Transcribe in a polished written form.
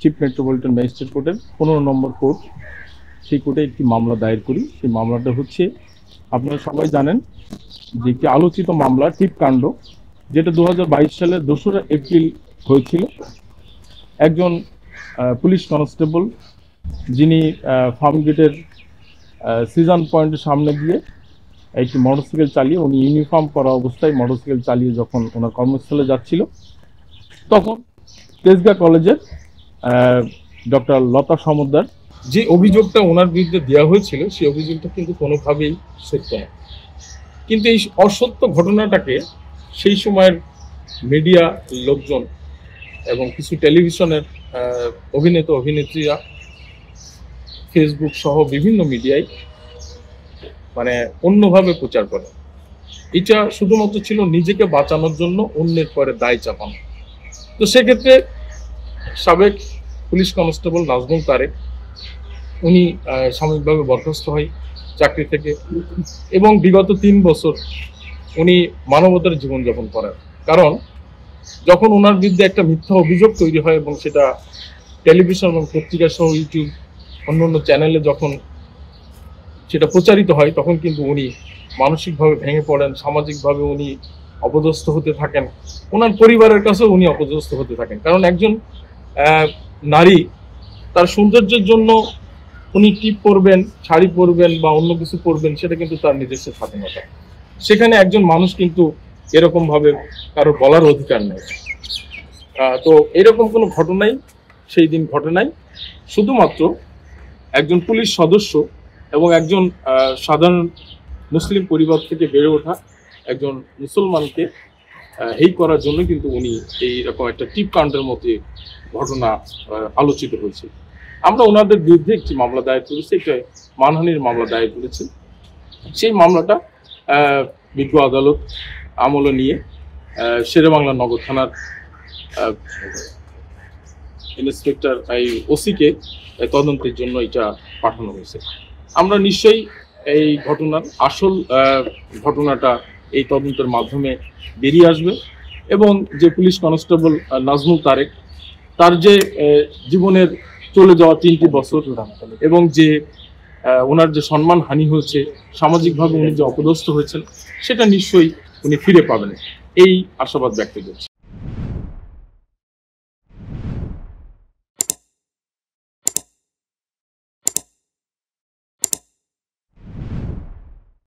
Chief metropolitan magistrate কোর্টের 15 নম্বর court, সেই কোর্টে একটি মামলা দায়ের করি। সেই মামলাটা হচ্ছে, আপনারা সবাই জানেন যে একটি আলোচিত মামলা টিপকাণ্ড, যেটা 2022 সালের 2রা এপ্রিল হয়েছিল। একজন পুলিশ কনস্টেবল, যিনি ফার্মগেটের সিজন পয়েন্টের সামনে দিয়ে একটি মোটরসাইকেল চালিয়ে, উনি ইউনিফর্ম করা অবস্থায় মোটরসাইকেল চালিয়ে যখন ওনার কর্মস্থলে যাচ্ছিল, তখন তেজগাঁ কলেজের ডক্টর লতা সমদ্দার যে অভিযোগটা ওনার বিরুদ্ধে দেওয়া হয়েছিল, সেই অভিযোগটা কিন্তু কোনোভাবেই সত্য না। কিন্তু এই অসত্য ঘটনাটাকে সেই সময়ের মিডিয়া লোকজন এবং কিছু টেলিভিশনের অভিনেতা অভিনেত্রীরা, ফেসবুক সহ বিভিন্ন মিডিয়ায় মানে অন্যভাবে প্রচার করে। এটা শুধুমাত্র ছিল নিজেকে বাঁচানোর জন্য অন্যের পরে দায় চাপানো। তো সেক্ষেত্রে সাবেক পুলিশ কনস্টেবল নাজমুল তারেক, উনি সাময়িকভাবে বরখাস্ত হয় চাকরি থেকে, এবং বিগত 3 বছর উনি মানবতার জীবনযাপন করেন। কারণ যখন ওনার বিরুদ্ধে একটা মিথ্যা অভিযোগ তৈরি হয় এবং সেটা টেলিভিশন এবং পত্রিকা সহ ইউটিউব অন্যান্য চ্যানেলে যখন সেটা প্রচারিত হয়, তখন কিন্তু উনি মানসিকভাবে ভেঙে পড়েন, সামাজিকভাবে উনি অপদস্থ হতে থাকেন, ওনার পরিবারের কাছেও উনি অপদস্থ হতে থাকেন। কারণ একজন নারী তার সৌন্দর্যের জন্য উনি টিপ পরবেন, শাড়ি পরবেন বা অন্য কিছু পরবেন, সেটা কিন্তু তার নিজস্ব স্বাধীনতা। সেখানে একজন মানুষ কিন্তু এরকম ভাবে কারো বলার অধিকার নেই। তো এরকম কোনো ঘটনাই সেই দিন ঘটে নাই। শুধুমাত্র একজন পুলিশ সদস্য এবং একজন সাধারণ মুসলিম পরিবার থেকে বেড়ে ওঠা একজন মুসলমানকে হেয় করার জন্য কিন্তু উনি এইরকম একটা টিপকাণ্ডের মধ্যে ঘটনা আলোচিত হয়েছে। আমরা ওনাদের বিরুদ্ধে একটি মামলা দায়ের করেছি, একটা মানহানির মামলা দায়ের করেছি। সেই মামলাটা বিজ্ঞ আদালত আমলে নিয়ে শেরেবাংলা নগর থানার ইন্সপেক্টর ওসিকে তদন্তের জন্য এটা পাঠানো হয়েছে। আমরা নিশ্চয়ই এই ঘটনার আসল ঘটনাটা এই তদন্তের মাধ্যমে বেরিয়ে আসবে, এবং যে পুলিশ কনস্টেবল নাজমুল তারেক, তার যে জীবনের চলে যাওয়া 3টি বছর এবং যে ওনার যে সম্মানহানি হয়েছে, সামাজিকভাবে উনি যে অপদস্থ হয়েছেন, সেটা নিশ্চয়ই উনি ফিরে পাবেন, এই আশাবাদ ব্যক্ত করছি।